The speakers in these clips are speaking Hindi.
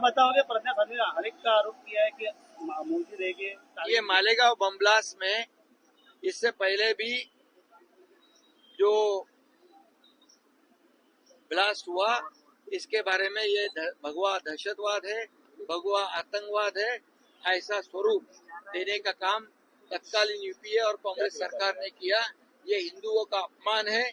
बताओगे? प्रज्ञा ठाकुर ने हर एक का आरोप किया है कि मोदी रहेंगे। ये मालेगांव बम ब्लास्ट में इससे पहले भी जो ब्लास्ट हुआ, इसके बारे में ये भगवा दहशतवाद है, भगवा आतंकवाद है, ऐसा स्वरूप देने का काम तत्कालीन यूपीए और कांग्रेस सरकार ने किया। ये हिंदुओं का अपमान है,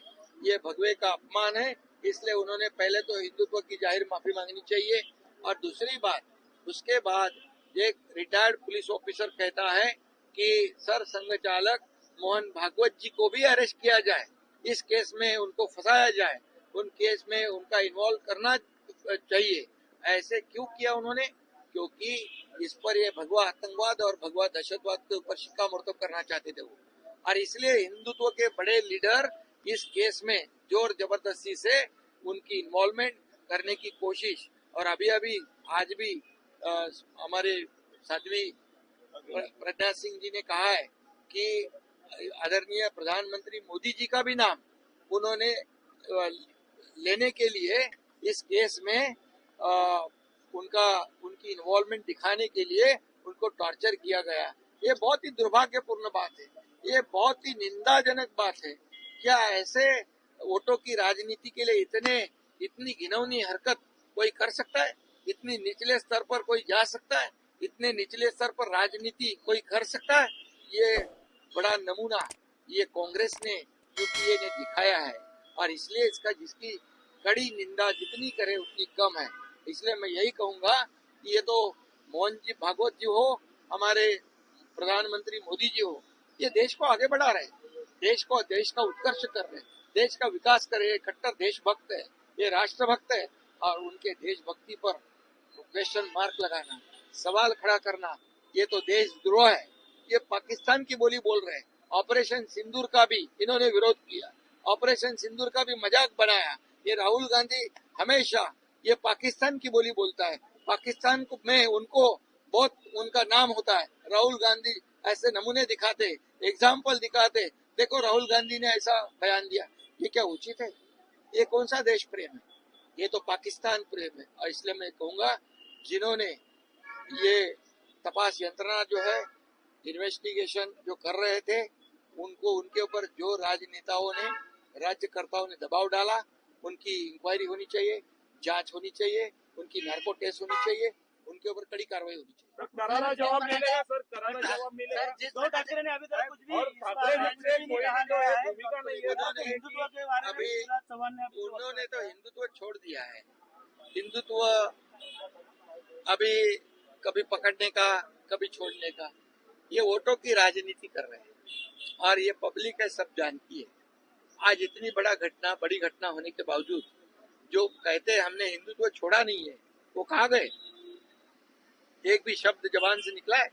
ये भगवे का अपमान है। इसलिए उन्होंने पहले तो हिंदुत्व की जाहिर माफी मांगनी चाहिए। और दूसरी बात, उसके बाद एक रिटायर्ड पुलिस ऑफिसर कहता है कि सर संघ चालक मोहन भागवत जी को भी अरेस्ट किया जाए, इस केस में उनको फंसाया जाए, उन केस में उनका इन्वॉल्व करना चाहिए। ऐसे क्यों किया उन्होंने? क्योंकि इस पर ये भगवा आतंकवाद और भगवा दहशतवाद के ऊपर शिक्कामोर्तब करना चाहते थे वो। और इसलिए हिंदुत्व के बड़े लीडर इस केस में जोर जबरदस्ती से उनकी इन्वॉल्वमेंट करने की कोशिश। और अभी आज भी हमारे साध्वी प्रज्ञा सिंह जी ने कहा है कि आदरणीय प्रधानमंत्री मोदी जी का भी नाम उन्होंने लेने के लिए इस केस में उनकी इन्वॉल्वमेंट दिखाने के लिए उनको टॉर्चर किया गया। ये बहुत ही दुर्भाग्यपूर्ण बात है, ये बहुत ही निंदाजनक बात है। क्या ऐसे वोटों की राजनीति के लिए इतनी घिनौनी हरकत कोई कर सकता है? इतनी निचले स्तर पर कोई जा सकता है? इतने निचले स्तर पर राजनीति कोई कर सकता है? ये बड़ा नमूना ये कांग्रेस ने यूपीए ने दिखाया है। और इसलिए इसका जिसकी कड़ी निंदा जितनी करे उतनी कम है। इसलिए मैं यही कहूंगा कि ये तो मोहन जी भागवत जी हो, हमारे प्रधानमंत्री मोदी जी हो, ये देश को आगे बढ़ा रहे, देश का उत्कर्ष कर रहे, देश का विकास कर रहे। कट्टर देशभक्त है, ये राष्ट्रभक्त है। और उनके देशभक्ति पर क्वेश्चन मार्क लगाना, सवाल खड़ा करना, ये तो देशद्रोह है। ये पाकिस्तान की बोली बोल रहे हैं। ऑपरेशन सिंदूर का भी इन्होंने विरोध किया, ऑपरेशन सिंदूर का भी मजाक बनाया। ये राहुल गांधी हमेशा ये पाकिस्तान की बोली बोलता है। पाकिस्तान में उनको बहुत उनका नाम होता है। राहुल गांधी ऐसे नमूने दिखाते, एग्जाम्पल दिखाते, देखो राहुल गांधी ने ऐसा बयान दिया। ये क्या उचित है? ये कौन सा देश प्रेम है? ये तो पाकिस्तान प्रेम है। और इसलिए मैं कहूंगा जिन्होंने ये तपास यंत्रणा जो है, इन्वेस्टिगेशन जो कर रहे थे, उनको उनके ऊपर जो राजनेताओं ने राज्यकर्ताओं ने दबाव डाला, उनकी इंक्वायरी होनी चाहिए, जांच होनी चाहिए, उनकी नार्को टेस्ट होनी चाहिए, उनके ऊपर कड़ी कार्रवाई होनी चाहिए। करारा जवाब मिलेगा सर, करारा जवाब मिलेगा। उद्धव ठाकरे ने अभी तक कुछ भी भूमिका नहीं है। उन्होंने तो हिंदुत्व छोड़ दिया है। हिंदुत्व अभी कभी पकड़ने का, कभी छोड़ने का, ये वोटों की राजनीति कर रहे हैं। और ये पब्लिक है, सब जानती है। आज इतनी बड़ी घटना होने के बावजूद जो कहते हैं हमने हिंदुत्व छोड़ा नहीं है, वो कहाँ गए? एक भी शब्द जबान से निकला है?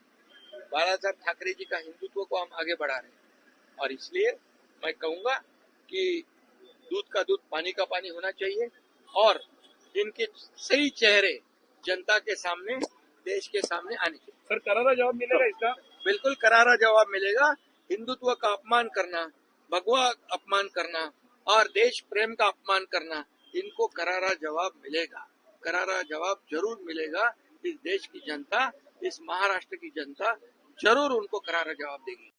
बाला साहब ठाकरे जी का हिंदुत्व को हम आगे बढ़ा रहे हैं। और इसलिए मैं कहूंगा कि दूध का दूध, पानी का पानी होना चाहिए। और इनके सही चेहरे जनता के सामने, देश के सामने आने चाहिए। सर करारा जवाब मिलेगा इसका? बिल्कुल करारा जवाब मिलेगा। हिंदुत्व का अपमान करना, भगवा अपमान करना और देश प्रेम का अपमान करना, इनको करारा जवाब मिलेगा। करारा जवाब जरूर मिलेगा। इस देश की जनता, इस महाराष्ट्र की जनता जरूर उनको करारा जवाब देगी।